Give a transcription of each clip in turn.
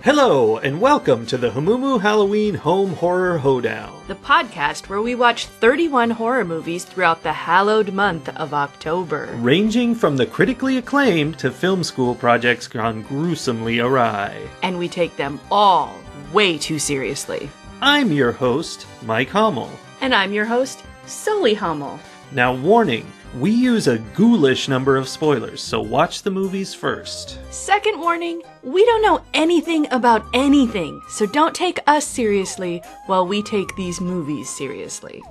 Hello, and welcome to the Hamumu Halloween Home Horror Hoedown. The podcast where we watch 31 horror movies throughout the hallowed month of October. Ranging from the critically acclaimed to film school projects gone gruesomely awry. And we take them all way too seriously. I'm your host, Mike Hummel. And I'm your host, Sully Hummel. Now warning, we use a ghoulish number of spoilers, so watch the movies first. Second warning, we don't know anything about anything, so don't take us seriously while we take these movies seriously.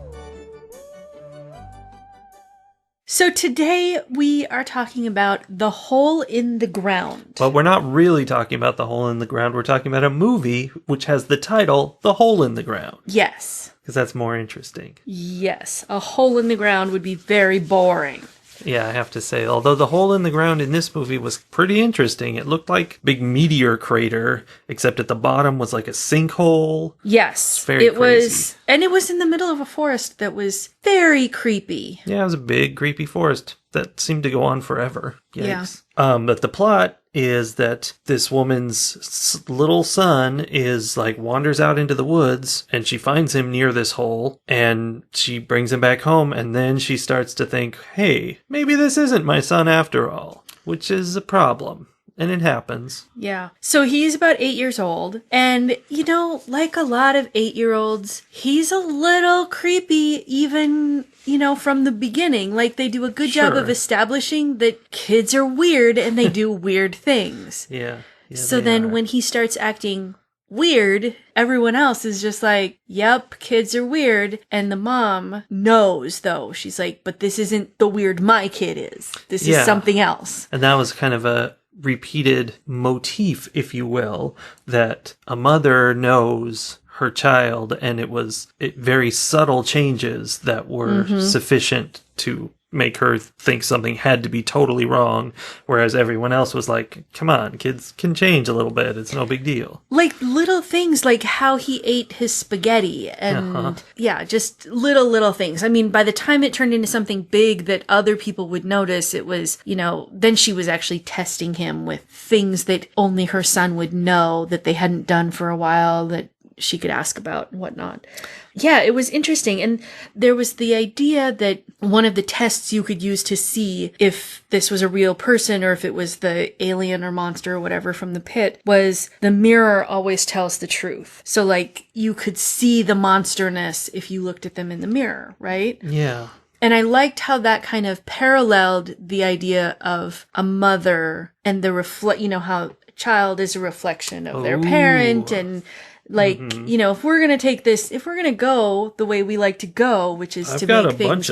So today we are talking about The Hole in the Ground. But we're not really talking about The Hole in the Ground, we're talking about a movie which has the title, The Hole in the Ground. Yes. Because that's more interesting. Yes, a hole in the ground would be very boring. Yeah, I have to say, although the hole in the ground in this movie was pretty interesting. It looked like a big meteor crater, except at the bottom was like a sinkhole. Yes, it's very crazy. And it was in the middle of a forest that was very creepy. Yeah, it was a big, creepy forest that seemed to go on forever. Yikes. Yeah. But the plot is that this woman's little son is wanders out into the woods and she finds him near this hole and she brings him back home, and then she starts to think, hey, maybe this isn't my son after all, which is a problem. And it happens. Yeah. So he's about 8 years old. And, like a lot of 8-year-olds, he's a little creepy even, from the beginning. Like, they do a good job of establishing that kids are weird and they do weird things. Yeah. So then when he starts acting weird, everyone else is just like, yep, kids are weird. And the mom knows, though. She's like, but this isn't the weird my kid is. This is something else. And that was kind of a repeated motif, if you will, that a mother knows her child, and it was very subtle changes that were sufficient to make her think something had to be totally wrong, whereas everyone else was like, come on, kids can change a little bit, it's no big deal. Like little things, like how he ate his spaghetti, and just little things. I mean, by the time it turned into something big that other people would notice, it was, then she was actually testing him with things that only her son would know, that they hadn't done for a while, that she could ask about and whatnot. Yeah, it was interesting. And there was the idea that one of the tests you could use to see if this was a real person or if it was the alien or monster or whatever from the pit was the mirror always tells the truth. So you could see the monsterness if you looked at them in the mirror, right? Yeah. And I liked how that kind of paralleled the idea of a mother and the how a child is a reflection of their parent, and if we're going to take this, if we're going to go the way we like to go, which is to make things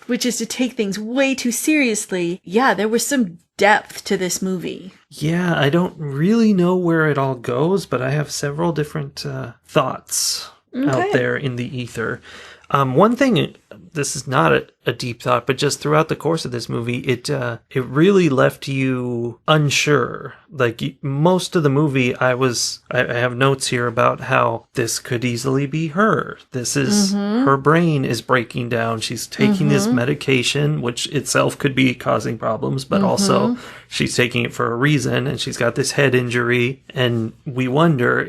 which is to take things way too seriously. Yeah, there was some depth to this movie. Yeah, I don't really know where it all goes, but I have several different thoughts out there in the ether. One thing, this is not a deep thought, but just throughout the course of this movie, it really left you unsure. Most of the movie, I have notes here about how this could easily be her. This is, her brain is breaking down. She's taking this medication, which itself could be causing problems, but also she's taking it for a reason, and she's got this head injury, and we wonder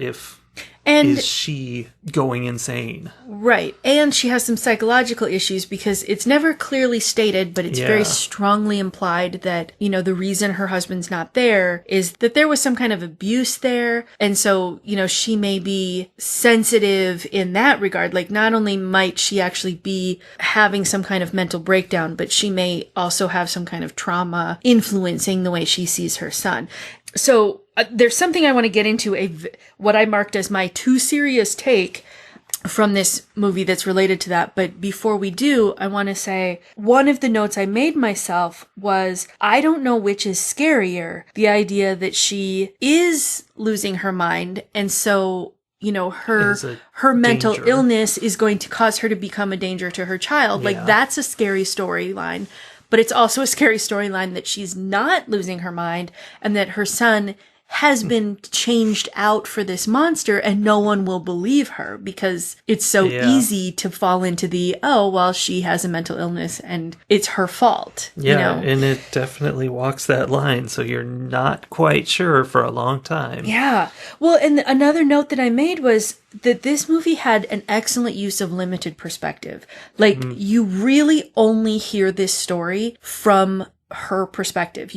is she going insane? Right. And she has some psychological issues because it's never clearly stated, but it's very strongly implied that, the reason her husband's not there is that there was some kind of abuse there. And so, she may be sensitive in that regard. Not only might she actually be having some kind of mental breakdown, but she may also have some kind of trauma influencing the way she sees her son. So there's something I want to get into, what I marked as my too serious take from this movie that's related to that. But before we do, I want to say one of the notes I made myself was, I don't know which is scarier, the idea that she is losing her mind, and so her mental illness is going to cause her to become a danger to her child. That's a scary storyline. But it's also a scary storyline that she's not losing her mind and that her son has been changed out for this monster, and no one will believe her because it's so easy to fall into the, oh, well, she has a mental illness and it's her fault. Yeah, you know? And it definitely walks that line, so you're not quite sure for a long time. Yeah. Well, and another note that I made was that this movie had an excellent use of limited perspective. Like, you really only hear this story from her perspective.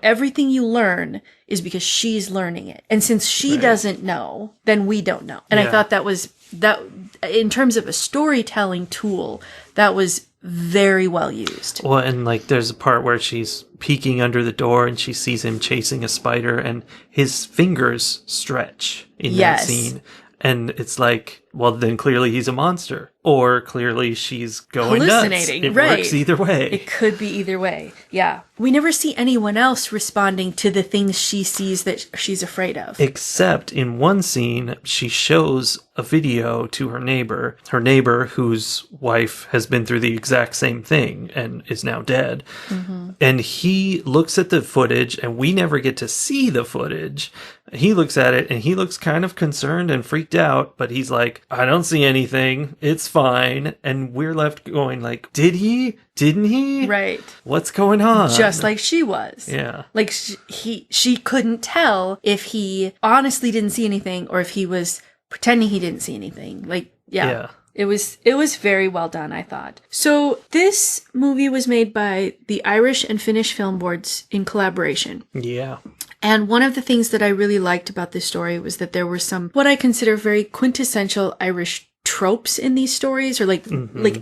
Everything you learn is because she's learning it. And since she doesn't know, then we don't know. And I thought that in terms of a storytelling tool, that was very well used. Well, and like there's a part where she's peeking under the door and she sees him chasing a spider and his fingers stretch in that scene. And it's like, well, then clearly he's a monster. Or clearly she's going hallucinating. Nuts. It works either way. It could be either way. Yeah. We never see anyone else responding to the things she sees that she's afraid of. Except in one scene, she shows a video to her neighbor whose wife has been through the exact same thing and is now dead. Mm-hmm. And he looks at the footage, and we never get to see the footage. He looks at it, and he looks kind of concerned and freaked out, but he's like, I don't see anything. It's fine. And we're left going like, did he? Didn't he? Right. What's going on? Just like she was. Yeah. Like she couldn't tell if he honestly didn't see anything or if he was pretending he didn't see anything. Like, yeah. It was very well done, I thought. So this movie was made by the Irish and Finnish film boards in collaboration. Yeah. And one of the things that I really liked about this story was that there were some, what I consider very quintessential Irish tropes in these stories, or like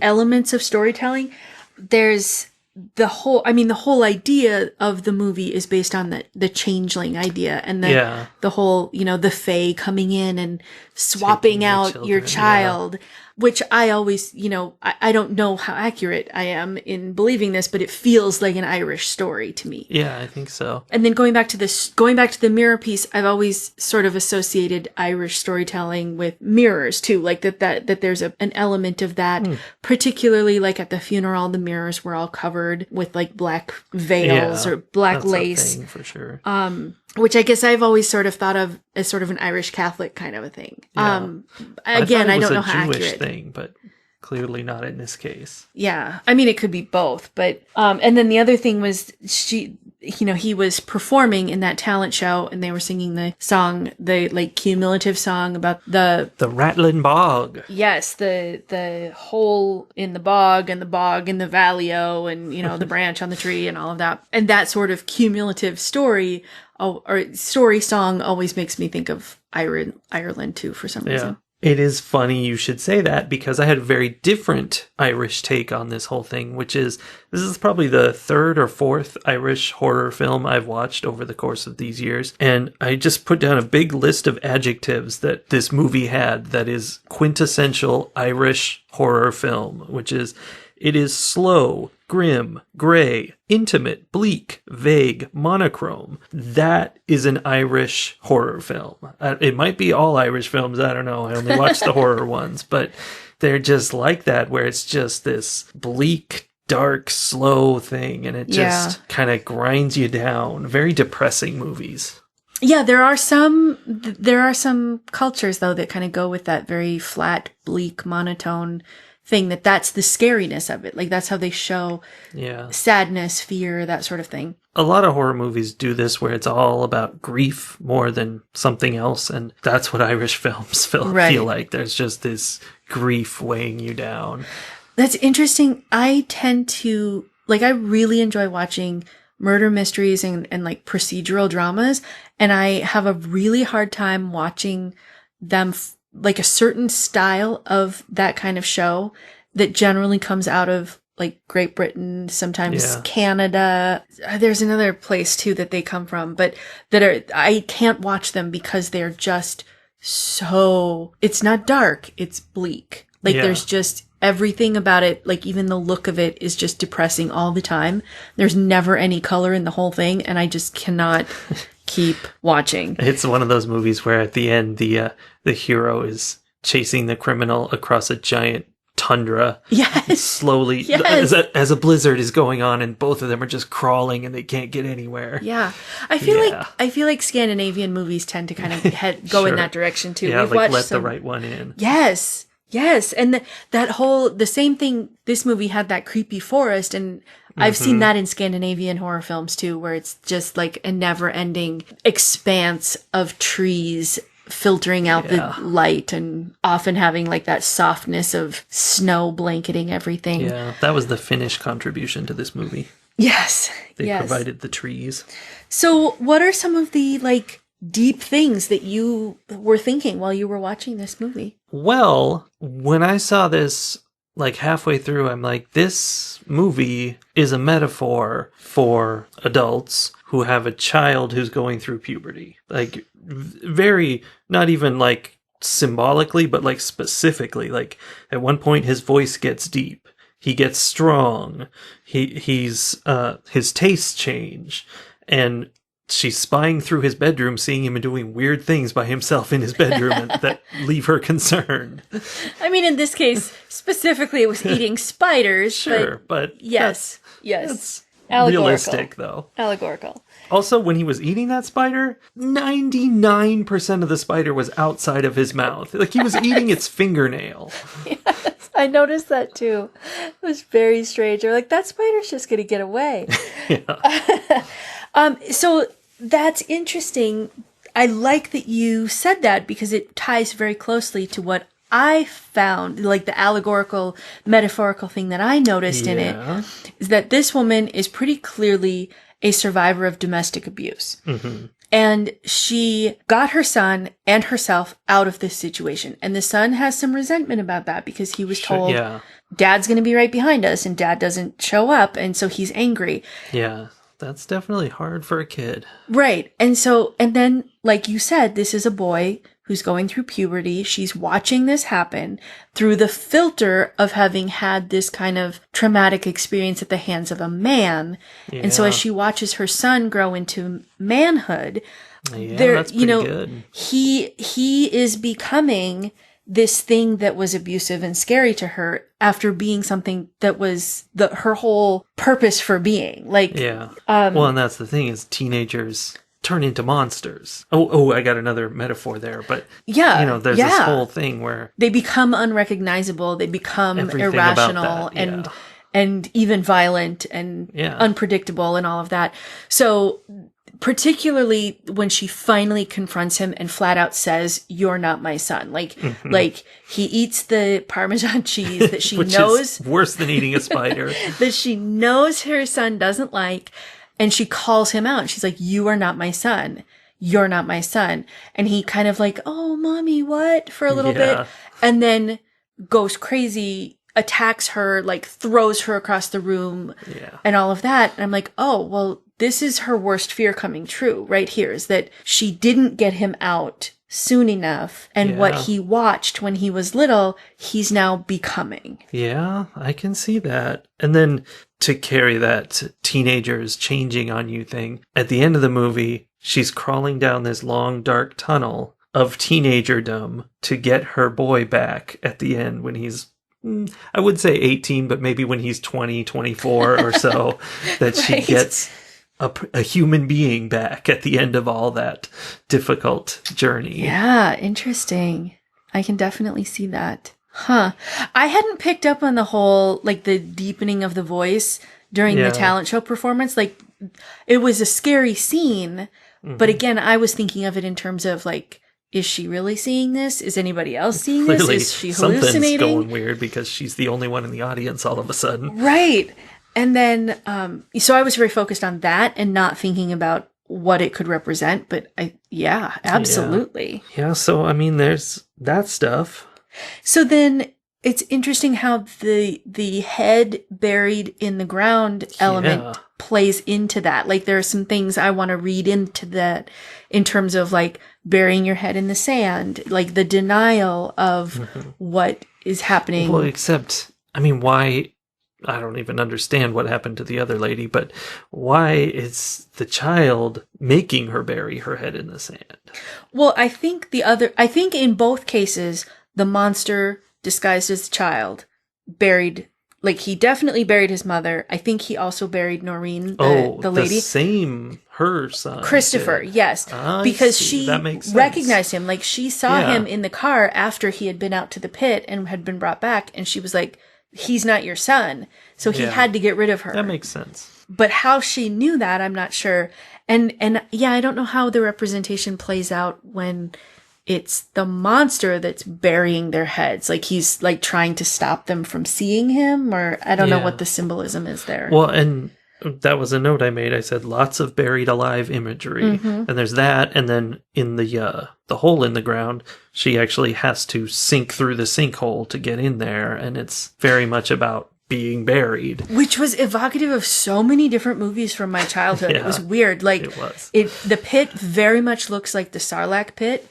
elements of storytelling. There's the whole idea of the movie is based on the changeling idea, and the whole, the fae coming in and swapping out your child. Which I always, I don't know how accurate I am in believing this, but it feels like an Irish story to me. Yeah, I think so. And then going back to the mirror piece, I've always sort of associated Irish storytelling with mirrors too, like that there's an element of that, particularly like at the funeral, the mirrors were all covered with like black veils or black lace. A thing for sure. Which I guess I've always sort of thought of as sort of an Irish Catholic kind of a thing. Yeah. Again, I don't know how Jewish accurate. Thing, but clearly not in this case. Yeah. I mean, it could be both, but, and then the other thing was he was performing in that talent show and they were singing the song, the like cumulative song about the rattling bog. Yes. The hole in the bog and the valley-o and, the branch on the tree and all of that. And that sort of cumulative story or story song always makes me think of Ireland too, for some reason. It is funny you should say that because I had a very different Irish take on this whole thing, which is, this is probably the third or fourth Irish horror film I've watched over the course of these years. And I just put down a big list of adjectives that this movie had that is quintessential Irish horror film, which is, it is slow, grim, gray, intimate, bleak, vague, monochrome. That is an Irish horror film. It might be all Irish films, I don't know. I only watch the horror ones, but they're just like that, where it's just this bleak, dark, slow thing, and it just kind of grinds you down. Very depressing movies. Yeah, there are some cultures, though, that kind of go with that very flat, bleak, monotone thing, that's the scariness of it. Like, that's how they show sadness, fear, that sort of thing. A lot of horror movies do this where it's all about grief more than something else, and that's what Irish films feel like. There's just this grief weighing you down. That's interesting. I tend to, I really enjoy watching murder mysteries and like procedural dramas, and I have a really hard time watching them like a certain style of that kind of show that generally comes out of like Great Britain, sometimes Canada. There's another place too that they come from, but I can't watch them because they're just so, it's not dark, it's bleak. Like there's just everything about it, like even the look of it is just depressing all the time. There's never any color in the whole thing, and I just cannot keep watching. It's one of those movies where at the end the hero is chasing the criminal across a giant tundra. Yes. Slowly, yes. as a blizzard is going on, and both of them are just crawling and they can't get anywhere. Yeah. I feel like Scandinavian movies tend to kind of go in that direction too. Yeah, We've like watched the right one in. Yes. Yes. And the same thing, this movie had that creepy forest, and I've seen that in Scandinavian horror films too, where it's just like a never ending expanse of trees filtering out the light, and often having like that softness of snow blanketing everything. Yeah, that was the Finnish contribution to this movie. Yes. They provided the trees. So what are some of the like deep things that you were thinking while you were watching this movie? Well, when I saw this like halfway through, I'm like, this movie is a metaphor for adults who have a child who's going through puberty. Like, very, not even like symbolically, but like specifically. Like, at one point his voice gets deep. He gets strong. His tastes change. And she's spying through his bedroom, seeing him doing weird things by himself in his bedroom that leave her concerned. I mean, in this case, specifically, it was eating spiders. Sure, but yes. That's realistic, though. Allegorical. Also, when he was eating that spider, 99% of the spider was outside of his mouth. Like, he was eating its fingernail. Yes, I noticed that too. It was very strange. They're like, that spider's just going to get away. So that's interesting. I like that you said that, because it ties very closely to what I found, like the allegorical, metaphorical thing that I noticed in it, is that this woman is pretty clearly a survivor of domestic abuse. Mm-hmm. And she got her son and herself out of this situation. And the son has some resentment about that, because he was told, Dad's going to be right behind us, and Dad doesn't show up. And so he's angry. Yeah. That's definitely hard for a kid. Right. And then, like you said, this is a boy who's going through puberty. She's watching this happen through the filter of having had this kind of traumatic experience at the hands of a man. Yeah. And so as she watches her son grow into manhood, that's pretty good. He is becoming this thing that was abusive and scary to her after being something that was her whole purpose for being. Like, well, and that's the thing, is teenagers turn into monsters. Oh, I got another metaphor there, but there's this whole thing where they become unrecognizable, they become irrational and even violent and unpredictable and all of that. So particularly when she finally confronts him and flat out says, "You're not my son." Like, like he eats the Parmesan cheese that she knows is worse than eating a spider, that she knows her son doesn't like. And she calls him out. She's like, "You are not my son. You're not my son." And he kind of like, "Oh, mommy, what?" for a little bit. And then goes crazy, attacks her, like throws her across the room and all of that. And I'm like, oh, well, this is her worst fear coming true right here, is that she didn't get him out soon enough. And what he watched when he was little, he's now becoming. Yeah, I can see that. And then to carry that teenagers changing on you thing, at the end of the movie, she's crawling down this long, dark tunnel of teenagerdom to get her boy back at the end when he's, I would say 18, but maybe when he's 20, 24 or so, that she gets a human being back at the end of all that difficult journey. Yeah, interesting. I can definitely see that. Huh. I hadn't picked up on the whole, like, the deepening of the voice during the talent show performance. Like, it was a scary scene, but again, I was thinking of it in terms of, like, is she really seeing this? Is anybody else seeing this? Is she hallucinating? Something's going weird because she's the only one in the audience all of a sudden. Right. And then, so I was very focused on that and not thinking about what it could represent. But absolutely. Yeah. So, I mean, there's that stuff. So then it's interesting how the head buried in the ground element plays into that. Like, there are some things I want to read into that in terms of, like, burying your head in the sand, like the denial of what is happening. Well, except, I mean, why? I don't even understand what happened to the other lady, but why is the child making her bury her head in the sand? Well, I think in both cases, the monster disguised as the child buried, like he definitely buried his mother. I think he also buried Noreen, the lady. Her son. Christopher, did. yes. Because she recognized him. Like she saw Yeah. him in the car after he had been out to the pit and had been brought back. And she was like, he's not your son. So he had to get rid of her. That makes sense. But how she knew that, I'm not sure. And yeah, I don't know how the representation plays out when it's the monster that's burying their heads. Like he's like trying to stop them from seeing him, or I don't know what the symbolism is there. Well, and that was a note I made. I said lots of buried alive imagery. And there's that, and then in the hole in the ground, she actually has to sink through the sinkhole to get in there, and it's very much about being buried. Which was evocative of so many different movies from my childhood. It was weird. Like it was. The pit very much looks like the Sarlacc pit.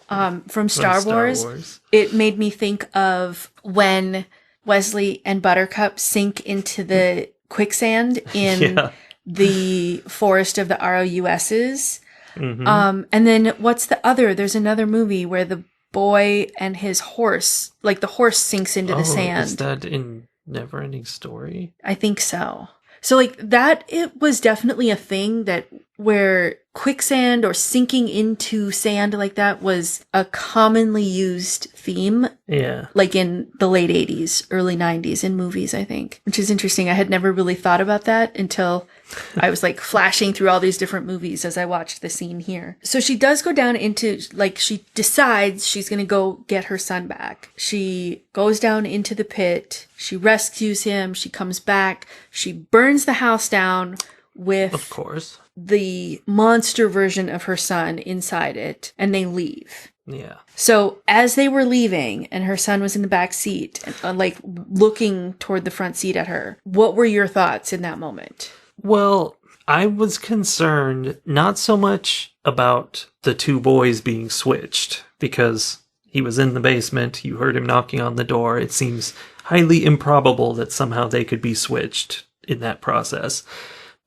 From Star Wars. It made me think of when Wesley and Buttercup sink into the quicksand in the forest of the ROUSs. And then what's the other? There's another movie where the boy and his horse, like the horse sinks into the sand. Is that in Neverending Story? I think so. So like that, it was definitely a thing that where quicksand or sinking into sand like that was a commonly used theme. Yeah. Like in the late 80s, early 90s in movies, I think. Which is interesting. I had never really thought about that until I was like flashing through all these different movies as I watched the scene here. So she does go down into, like, she decides she's going to go get her son back. She goes down into the pit. She rescues him. She comes back. She burns the house down with, of course, the monster version of her son inside it, and they leave. Yeah. So as they were leaving and her son was in the back seat, like looking toward the front seat at her, what were your thoughts in that moment? Well, I was concerned not so much about the two boys being switched, because he was in the basement, you heard him knocking on the door. It seems highly improbable that somehow they could be switched in that process.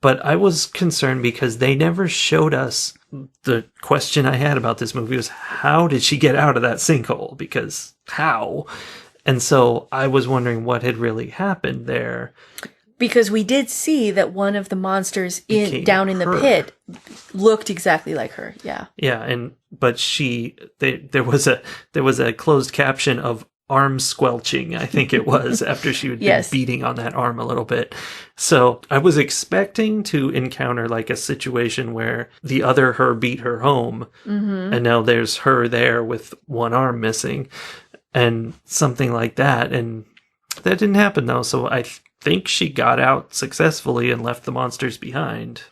But I was concerned because they never showed us. The question I had about this movie was, how did she get out of that sinkhole? Because how? And so I was wondering what had really happened there. Because we did see that one of the monsters down in the pit looked exactly like her. Yeah. Yeah, but there was a closed caption of arm squelching, I think it was, after she had been beating on that arm a little bit. So I was expecting to encounter like a situation where the other her beat her home, and now there's her there with one arm missing, and something like that. And that didn't happen though, so I think she got out successfully and left the monsters behind.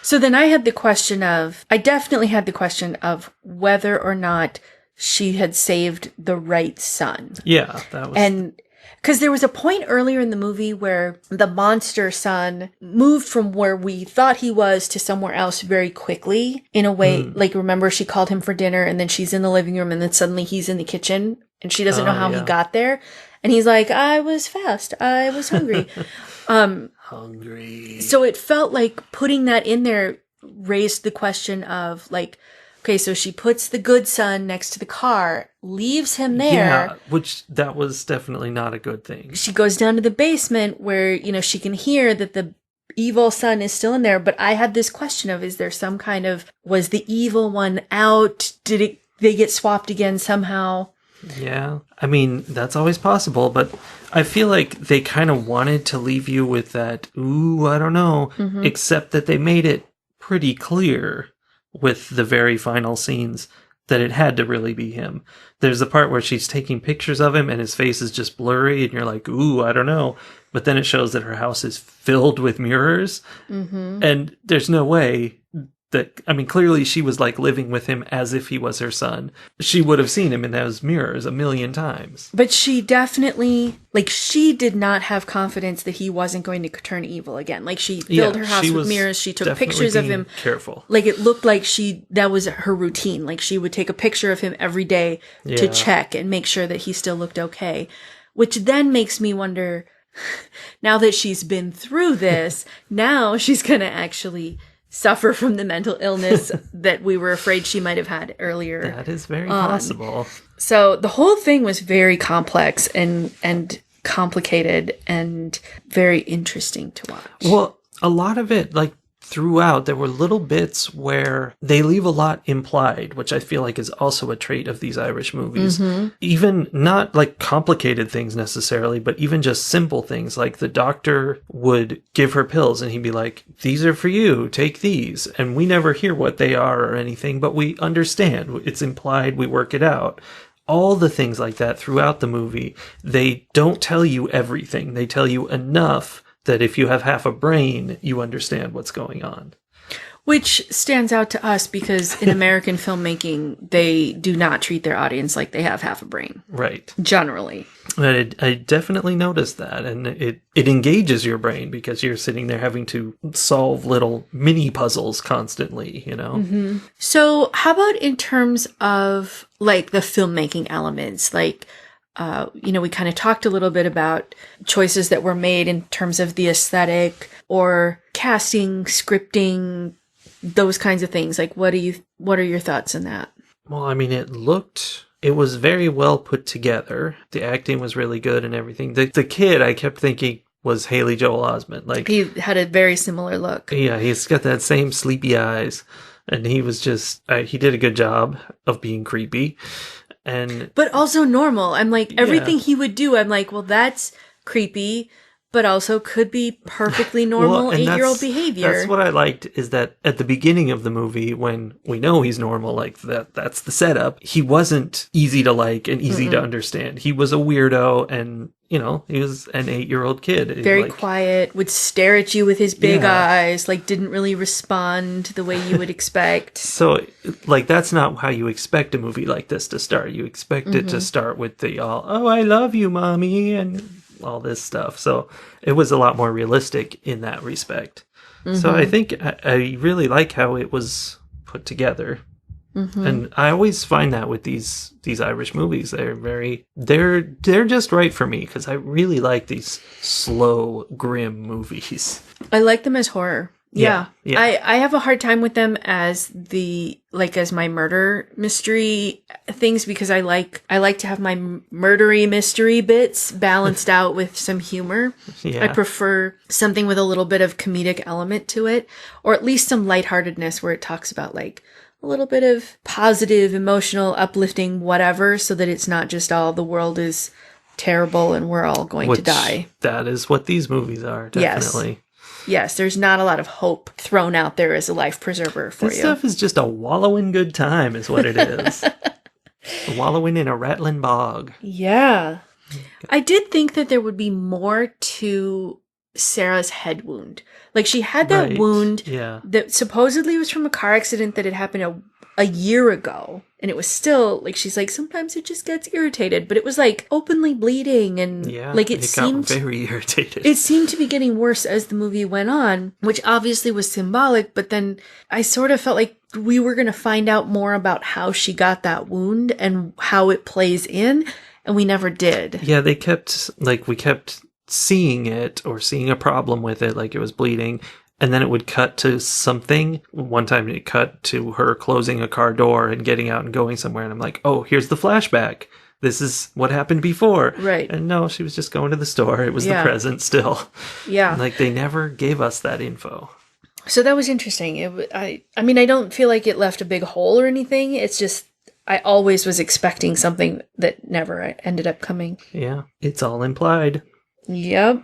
So then I definitely had the question of whether or not she had saved the right son. Yeah, that was... And because there was a point earlier in the movie where the monster son moved from where we thought he was to somewhere else very quickly. In a way, like, remember, she called him for dinner and then she's in the living room and then suddenly he's in the kitchen and she doesn't know how he got there. And he's like, I was fast. I was hungry. Hungry. So it felt like putting that in there raised the question of, like, okay, so she puts the good son next to the car, leaves him there. Yeah, which that was definitely not a good thing. She goes down to the basement where, she can hear that the evil son is still in there. But I had this question of, is there some kind of, was the evil one out? Did they get swapped again somehow? Yeah, I mean, that's always possible, but I feel like they kind of wanted to leave you with that, ooh, I don't know, except that they made it pretty clear with the very final scenes that it had to really be him. There's a part where she's taking pictures of him and his face is just blurry and you're like, ooh, I don't know. But then it shows that her house is filled with mirrors, and there's no way that, I mean, clearly she was like living with him as if he was her son. She would have seen him in those mirrors a million times. But she definitely, like, she did not have confidence that he wasn't going to turn evil again. Like, she filled her house with mirrors. She took pictures of him. Careful. Like, it looked like that was her routine. Like, she would take a picture of him every day to check and make sure that he still looked okay. Which then makes me wonder, now that she's been through this, now she's going to actually suffer from the mental illness that we were afraid she might have had earlier. That is very possible. So the whole thing was very complex and complicated and very interesting to watch. Well, a lot of it, like, throughout, there were little bits where they leave a lot implied, which I feel like is also a trait of these Irish movies. Even not like complicated things necessarily, but even just simple things. Like the doctor would give her pills and he'd be like, these are for you, take these. And we never hear what they are or anything, but we understand. It's implied, we work it out. All the things like that throughout the movie, they don't tell you everything. They tell you enough that if you have half a brain, you understand what's going on. Which stands out to us because in American filmmaking, they do not treat their audience like they have half a brain. Right. Generally. I definitely noticed that. And it engages your brain because you're sitting there having to solve little mini puzzles constantly, you know? So how about in terms of like the filmmaking elements? Like, we kind of talked a little bit about choices that were made in terms of the aesthetic or casting, scripting, those kinds of things. Like, what are your thoughts on that? Well, I mean, it was very well put together. The acting was really good and everything. The kid, I kept thinking, was Haley Joel Osment. Like, he had a very similar look. Yeah, he's got that same sleepy eyes. And he was just, he did a good job of being creepy. But also normal. I'm like, everything he would do, I'm like, well, that's creepy, but also could be perfectly normal 8-year-old behavior. That's what I liked, is that at the beginning of the movie, when we know he's normal, like that's the setup, he wasn't easy to like and easy to understand. He was a weirdo, and he was an 8-year-old kid. Very quiet, would stare at you with his big eyes, like didn't really respond the way you would expect. So, like, that's not how you expect a movie like this to start. You expect it to start with the oh, I love you, mommy, and all this stuff. So it was a lot more realistic in that respect. So I think I really like how it was put together. And I always find that with these Irish movies, they're just right for me because I really like these slow, grim movies. I like them as horror. Yeah. I have a hard time with them as as my murder mystery things because I like to have my murdery mystery bits balanced out with some humor. Yeah. I prefer something with a little bit of comedic element to it, or at least some lightheartedness where it talks about like a little bit of positive, emotional, uplifting, whatever, so that it's not just all the world is terrible and we're all going to die. That is what these movies are, definitely. Yes, there's not a lot of hope thrown out there as a life preserver for this stuff is just a wallowing good time is what it is. Wallowing in a rattling bog. Yeah. I did think that there would be more to Sarah's head wound. Like, she had that wound that supposedly was from a car accident that had happened a year ago. And it was still, like, she's like, sometimes it just gets irritated. But it was, like, openly bleeding. And, like, it seemed got very irritated. It seemed to be getting worse as the movie went on, which obviously was symbolic. But then I sort of felt like we were going to find out more about how she got that wound and how it plays in. And we never did. Yeah, we kept seeing it or seeing a problem with it, like it was bleeding. And then it would cut to something. One time it cut to her closing a car door and getting out and going somewhere. And I'm like, oh, here's the flashback. This is what happened before. Right. And no, she was just going to the store. It was the present still. Yeah. Like, they never gave us that info. So that was interesting. I mean, I don't feel like it left a big hole or anything. It's just, I always was expecting something that never ended up coming. Yeah. It's all implied. Yep.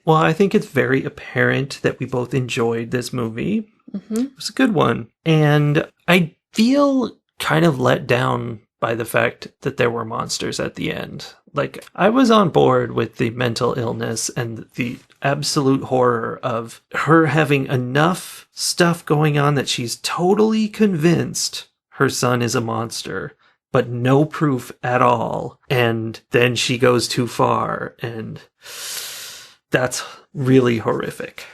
Well, I think it's very apparent that we both enjoyed this movie. It was a good one. And I feel kind of let down by the fact that there were monsters at the end. Like, I was on board with the mental illness and the absolute horror of her having enough stuff going on that she's totally convinced her son is a monster, but no proof at all. And then she goes too far, and that's really horrific.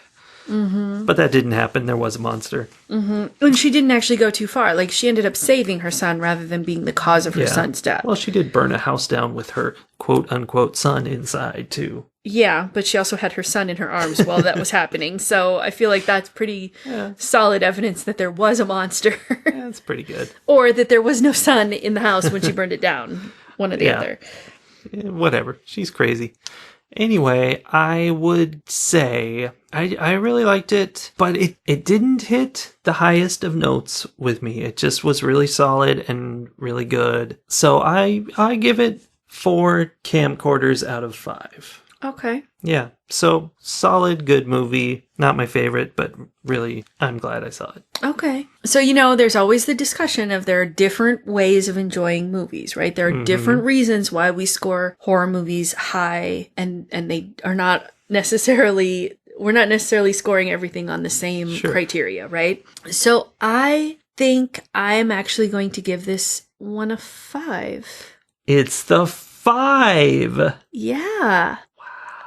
But that didn't happen. There was a monster. And she didn't actually go too far. Like, she ended up saving her son rather than being the cause of her son's death. Well, she did burn a house down with her quote-unquote son inside, too. Yeah, but she also had her son in her arms while that was happening. So I feel like that's pretty solid evidence that there was a monster. That's pretty good. Or that there was no son in the house when she burned it down. One or the other. Whatever. She's crazy. Anyway, I would say I really liked it, but it didn't hit the highest of notes with me. It just was really solid and really good. So I give it 4 camcorders out of 5. Okay. Yeah. So solid, good movie. Not my favorite, but really, I'm glad I saw it. Okay. So, you know, there's always the discussion of there are different ways of enjoying movies, right? There are different reasons why we score horror movies high, and they are not necessarily, we're not necessarily scoring everything on the same criteria, right? So I think I'm actually going to give this one a 5. It's the 5. Yeah.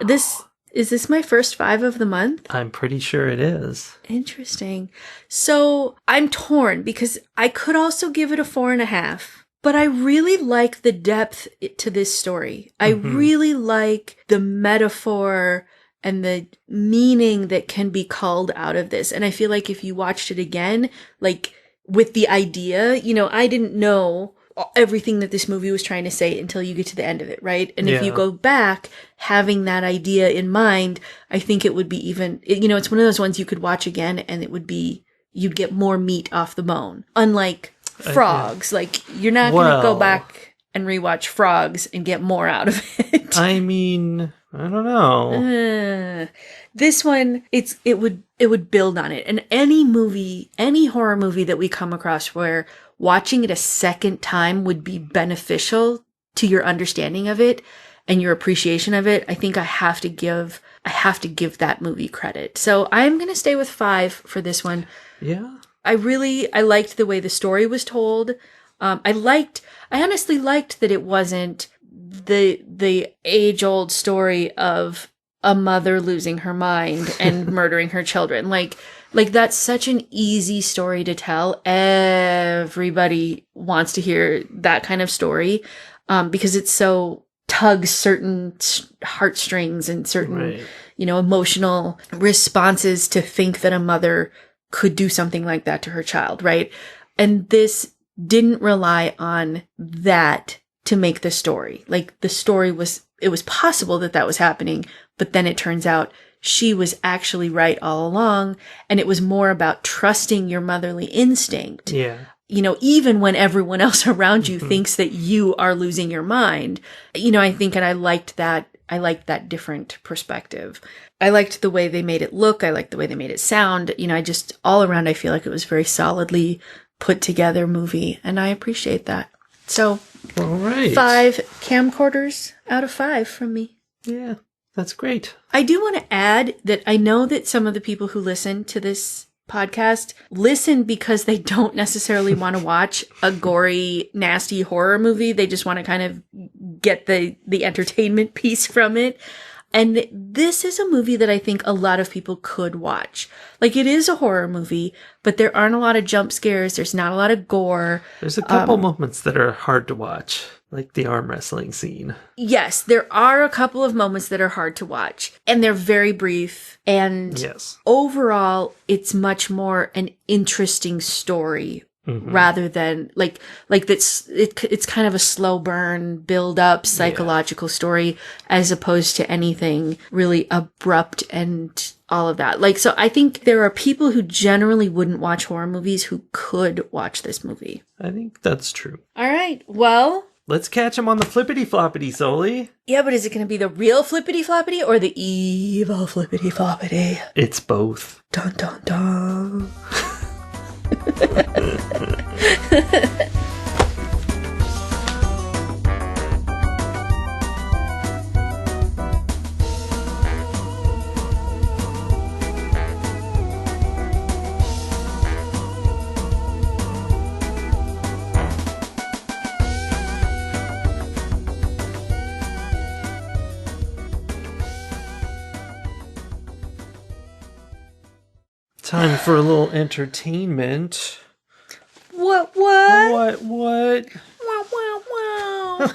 Is this my first 5 of the month? I'm pretty sure it is. Interesting. So I'm torn because I could also give it a 4.5, but I really like the depth to this story. I really like the metaphor and the meaning that can be culled out of this. And I feel like if you watched it again, like with the idea, you know, I didn't know everything that this movie was trying to say until you get to the end of it, right? And if you go back having that idea in mind, I think it would be even, you know, it's one of those ones you could watch again and it would be, you'd get more meat off the bone. Unlike Frogs, like you're not going to go back and rewatch Frogs and get more out of it. I mean, I don't know. This one, it would build on it. And any horror movie that we come across where watching it a second time would be beneficial to your understanding of it and your appreciation of it, I think I have to give that movie credit. So I'm going to stay with 5 for this one. Yeah. I liked the way the story was told. I honestly liked that it wasn't the age-old story of a mother losing her mind and murdering her children. Like that's such an easy story to tell. Everybody wants to hear that kind of story, because it so tugs certain heartstrings and certain, you know, emotional responses to think that a mother could do something like that to her child, right? And this didn't rely on that to make the story. Like the story it was possible that was happening, but then it turns out she was actually right all along. And it was more about trusting your motherly instinct. Yeah. You know, even when everyone else around you thinks that you are losing your mind, you know, I think, and I liked that different perspective. I liked the way they made it look. I liked the way they made it sound. You know, all around, I feel like it was very solidly put together movie, and I appreciate that. So, all right, 5 camcorders out of 5 from me. Yeah, that's great. I do want to add that I know that some of the people who listen to this podcast listen because they don't necessarily want to watch a gory, nasty horror movie. They just want to kind of get the entertainment piece from it. And this is a movie that I think a lot of people could watch. Like, it is a horror movie, but there aren't a lot of jump scares. There's not a lot of gore. There's a couple moments that are hard to watch, like the arm wrestling scene. Yes, there are a couple of moments that are hard to watch, and they're very brief. And overall, it's much more an interesting story. Rather than like it's kind of a slow burn, build up psychological story, as opposed to anything really abrupt and all of that. Like, so I think there are people who generally wouldn't watch horror movies who could watch this movie. I think that's true. All right. Well, let's catch him on the flippity floppity, Soli. Yeah, but is it going to be the real flippity floppity or the evil flippity floppity? It's both. Dun dun dun. Time for a little entertainment. What? What? Wow, wow, wow.